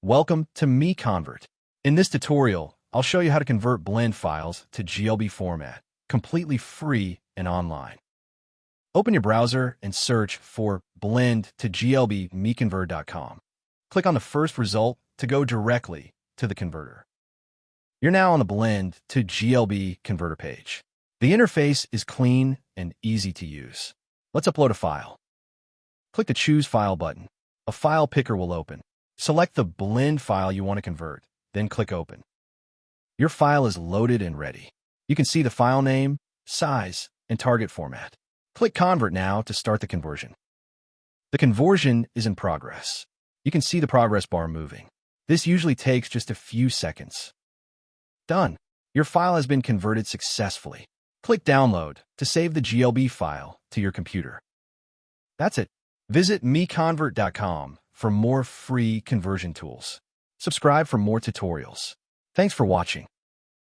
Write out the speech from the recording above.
Welcome to MiConvert. In this tutorial, I'll show you how to convert blend files to GLB format, completely free and online. Open your browser and search for blend to GLB MiConvert.com. Click on the first result to go directly to the converter. You're now on the blend to GLB converter page. The interface is clean and easy to use. Let's upload a file. Click the Choose File button. A file picker will open. Select the blend file you want to convert, then click Open. Your file is loaded and ready. You can see the file name, size, and target format. Click Convert now to start the conversion. The conversion is in progress. You can see the progress bar moving. This usually takes just a few seconds. Done. Your file has been converted successfully. Click Download to save the GLB file to your computer. That's it. Visit MiConvert.com for more free conversion tools. Subscribe for more tutorials. Thanks for watching.